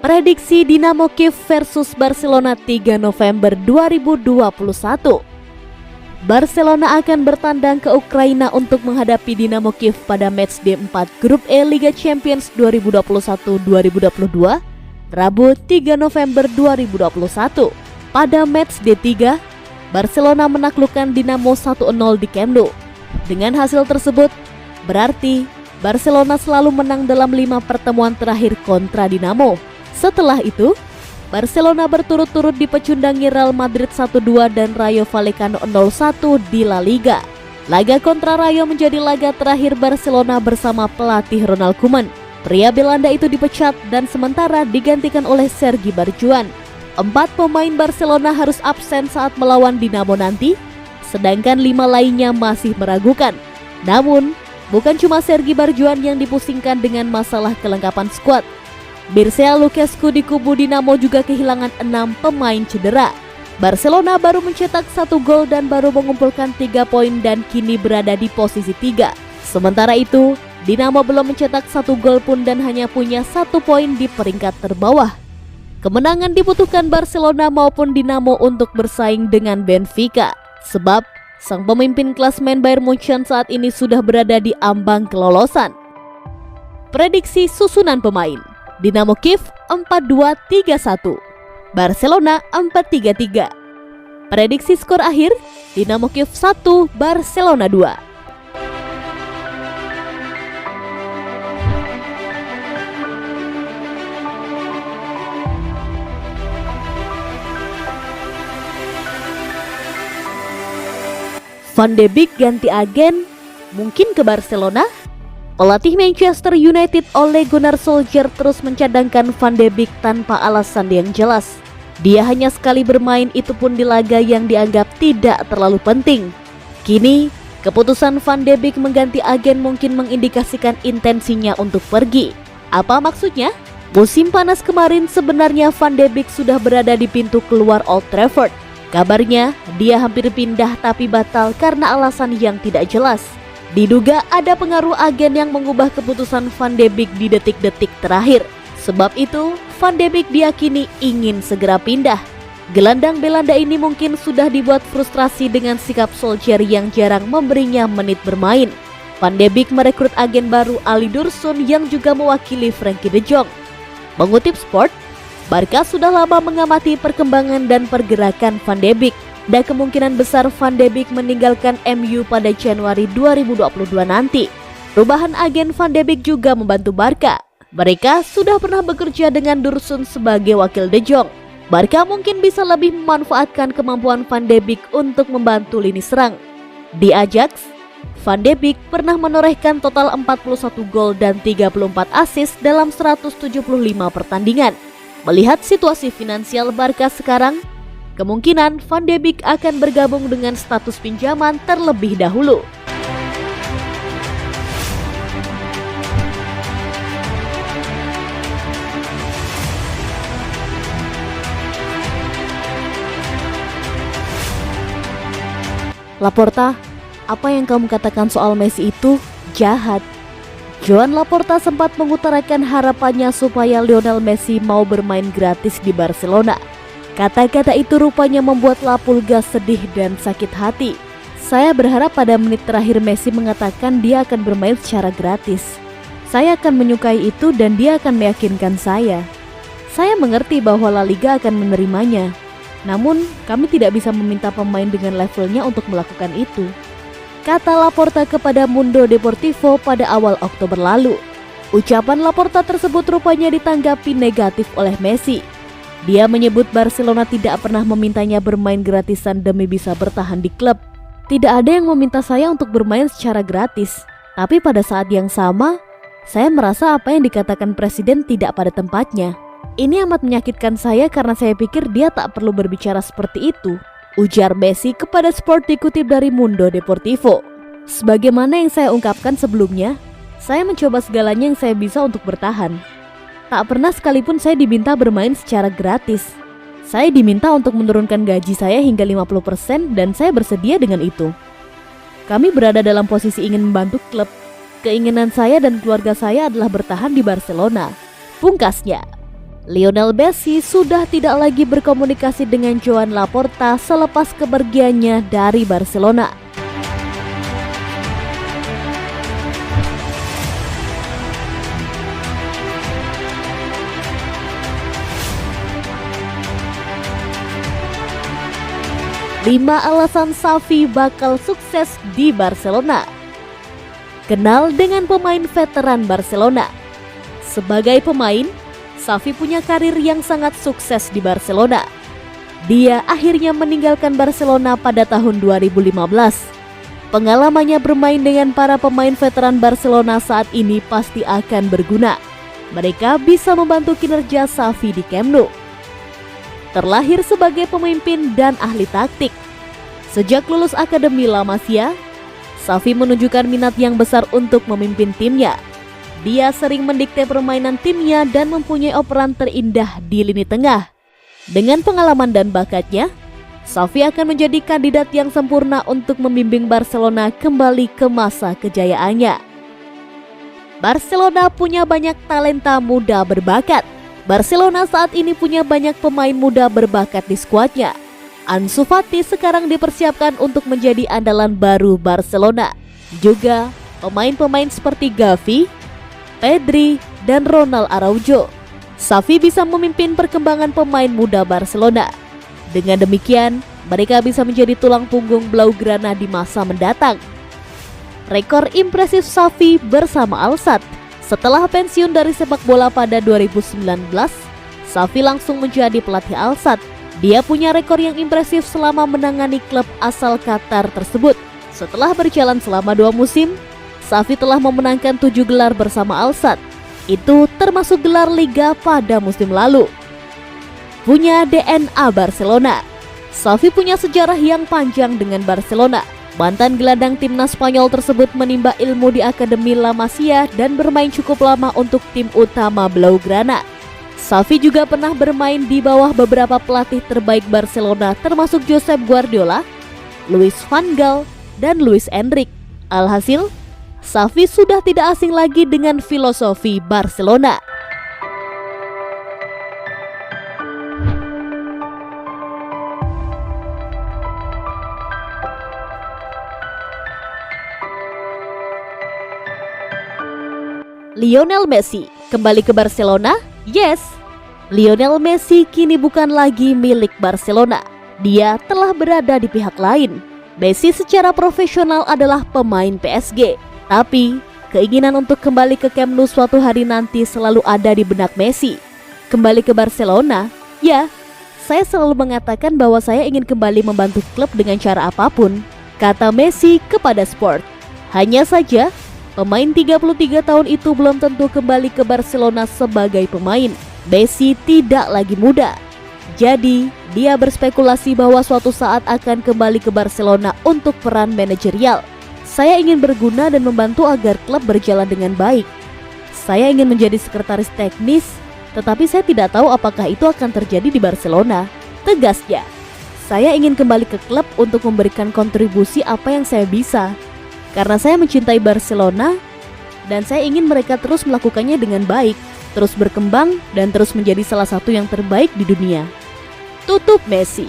Prediksi Dinamo Kiev versus Barcelona 3 November 2021. Barcelona akan bertandang ke Ukraina untuk menghadapi Dinamo Kiev pada matchday 4 Grup E Liga Champions 2021-2022, Rabu 3 November 2021. Pada matchday 3, Barcelona menaklukkan Dinamo 1-0 di Camp Nou. Dengan hasil tersebut, berarti Barcelona selalu menang dalam 5 pertemuan terakhir kontra Dinamo. Setelah itu, Barcelona berturut-turut dipecundangi Real Madrid 1-2 dan Rayo Vallecano 0-1 di La Liga. Laga kontra Rayo menjadi laga terakhir Barcelona bersama pelatih Ronald Koeman. Pria Belanda itu dipecat dan sementara digantikan oleh Sergi Barjuan. 4 pemain Barcelona harus absen saat melawan Dinamo nanti, sedangkan 5 lainnya masih meragukan. Namun, bukan cuma Sergi Barjuan yang dipusingkan dengan masalah kelengkapan skuad. Mircea Lucescu di kubu Dinamo juga kehilangan 6 pemain cedera. Barcelona baru mencetak 1 gol dan baru mengumpulkan 3 poin dan kini berada di posisi 3. Sementara itu, Dinamo belum mencetak 1 gol pun dan hanya punya 1 poin di peringkat terbawah. Kemenangan dibutuhkan Barcelona maupun Dinamo untuk bersaing dengan Benfica, sebab sang pemimpin klasemen Bayern Munchen saat ini sudah berada di ambang kelolosan. Prediksi susunan pemain: Dinamo Kiev 4-2-3-1, Barcelona 4-3-3. Prediksi skor akhir: Dinamo Kiev 1, Barcelona 2. Van de Beek ganti agen, mungkin ke Barcelona? Pelatih Manchester United Ole Gunnar Solskjaer terus mencadangkan Van de Beek tanpa alasan yang jelas. Dia hanya sekali bermain, itu pun di laga yang dianggap tidak terlalu penting. Kini, keputusan Van de Beek mengganti agen mungkin mengindikasikan intensinya untuk pergi. Apa maksudnya? Musim panas kemarin sebenarnya Van de Beek sudah berada di pintu keluar Old Trafford. Kabarnya, dia hampir pindah tapi batal karena alasan yang tidak jelas. Diduga ada pengaruh agen yang mengubah keputusan Van de Beek di detik-detik terakhir. Sebab itu, Van de Beek diyakini ingin segera pindah. Gelandang Belanda ini mungkin sudah dibuat frustrasi dengan sikap Solskjaer yang jarang memberinya menit bermain. Van de Beek merekrut agen baru Ali Dursun yang juga mewakili Frenkie de Jong. Mengutip Sport, Barca sudah lama mengamati perkembangan dan pergerakan Van de Beek. Dan kemungkinan besar Van de Beek meninggalkan MU pada Januari 2022 nanti. Perubahan agen Van de Beek juga membantu Barca. Mereka sudah pernah bekerja dengan Dursun sebagai wakil De Jong. Barca mungkin bisa lebih memanfaatkan kemampuan Van de Beek untuk membantu lini serang. Di Ajax, Van de Beek pernah menorehkan total 41 gol dan 34 assist dalam 175 pertandingan. Melihat situasi finansial Barca sekarang, kemungkinan Van de Beek akan bergabung dengan status pinjaman terlebih dahulu. Laporta, apa yang kamu katakan soal Messi itu jahat. Joan Laporta sempat mengutarakan harapannya supaya Lionel Messi mau bermain gratis di Barcelona. Kata-kata itu rupanya membuat La Pulga sedih dan sakit hati. Saya berharap pada menit terakhir Messi mengatakan dia akan bermain secara gratis. Saya akan menyukai itu dan dia akan meyakinkan saya. Saya mengerti bahwa La Liga akan menerimanya. Namun, kami tidak bisa meminta pemain dengan levelnya untuk melakukan itu, kata Laporta kepada Mundo Deportivo pada awal Oktober lalu. Ucapan Laporta tersebut rupanya ditanggapi negatif oleh Messi. Dia menyebut Barcelona tidak pernah memintanya bermain gratisan demi bisa bertahan di klub. Tidak ada yang meminta saya untuk bermain secara gratis. Tapi pada saat yang sama, saya merasa apa yang dikatakan presiden tidak pada tempatnya. Ini amat menyakitkan saya karena saya pikir dia tak perlu berbicara seperti itu, ujar Messi kepada Sport dikutip dari Mundo Deportivo. Sebagaimana yang saya ungkapkan sebelumnya, saya mencoba segalanya yang saya bisa untuk bertahan. Tak pernah sekalipun saya diminta bermain secara gratis. Saya diminta untuk menurunkan gaji saya hingga 50% dan saya bersedia dengan itu. Kami berada dalam posisi ingin membantu klub. Keinginan saya dan keluarga saya adalah bertahan di Barcelona, pungkasnya. Lionel Messi sudah tidak lagi berkomunikasi dengan Joan Laporta selepas kepergiannya dari Barcelona. Lima alasan Xavi bakal sukses di Barcelona. Kenal dengan pemain veteran Barcelona. Sebagai pemain, Xavi punya karir yang sangat sukses di Barcelona. Dia akhirnya meninggalkan Barcelona pada tahun 2015. Pengalamannya bermain dengan para pemain veteran Barcelona saat ini pasti akan berguna. Mereka bisa membantu kinerja Xavi di Camp Nou. Terlahir sebagai pemimpin dan ahli taktik. Sejak lulus Akademi La Masia, Xavi menunjukkan minat yang besar untuk memimpin timnya. Dia sering mendikte permainan timnya dan mempunyai operan terindah di lini tengah. Dengan pengalaman dan bakatnya, Xavi akan menjadi kandidat yang sempurna untuk membimbing Barcelona kembali ke masa kejayaannya. Barcelona punya banyak talenta muda berbakat. Barcelona saat ini punya banyak pemain muda berbakat di skuadnya. Ansu Fati sekarang dipersiapkan untuk menjadi andalan baru Barcelona. Juga pemain-pemain seperti Gavi, Pedri, dan Ronald Araujo. Xavi bisa memimpin perkembangan pemain muda Barcelona. Dengan demikian, mereka bisa menjadi tulang punggung Blaugrana di masa mendatang. Rekor impresif Xavi bersama Al Sadd. Setelah pensiun dari sepak bola pada 2019, Xavi langsung menjadi pelatih Al Sadd. Dia punya rekor yang impresif selama menangani klub asal Qatar tersebut. Setelah berjalan selama 2 musim, Xavi telah memenangkan 7 gelar bersama Al Sadd. Itu termasuk gelar Liga pada musim lalu. Punya DNA Barcelona. Xavi punya sejarah yang panjang dengan Barcelona. Mantan gelandang timnas Spanyol tersebut menimba ilmu di Akademi La Masia dan bermain cukup lama untuk tim utama Blaugrana. Xavi juga pernah bermain di bawah beberapa pelatih terbaik Barcelona termasuk Josep Guardiola, Luis van Gaal, dan Luis Enrique. Alhasil, Xavi sudah tidak asing lagi dengan filosofi Barcelona. Lionel Messi kembali ke Barcelona? Yes. Lionel Messi kini bukan lagi milik Barcelona. Dia telah berada di pihak lain. Messi secara profesional adalah pemain PSG. Tapi, keinginan untuk kembali ke Camp Nou suatu hari nanti selalu ada di benak Messi. Kembali ke Barcelona? Ya, saya selalu mengatakan bahwa saya ingin kembali membantu klub dengan cara apapun, kata Messi kepada Sport. Hanya saja, pemain 33 tahun itu belum tentu kembali ke Barcelona sebagai pemain. Messi tidak lagi muda. Jadi, dia berspekulasi bahwa suatu saat akan kembali ke Barcelona untuk peran manajerial. Saya ingin berguna dan membantu agar klub berjalan dengan baik. Saya ingin menjadi sekretaris teknis, tetapi saya tidak tahu apakah itu akan terjadi di Barcelona, tegasnya. Saya ingin kembali ke klub untuk memberikan kontribusi apa yang saya bisa. Karena saya mencintai Barcelona dan saya ingin mereka terus melakukannya dengan baik, terus berkembang dan terus menjadi salah satu yang terbaik di dunia. Tutup Messi.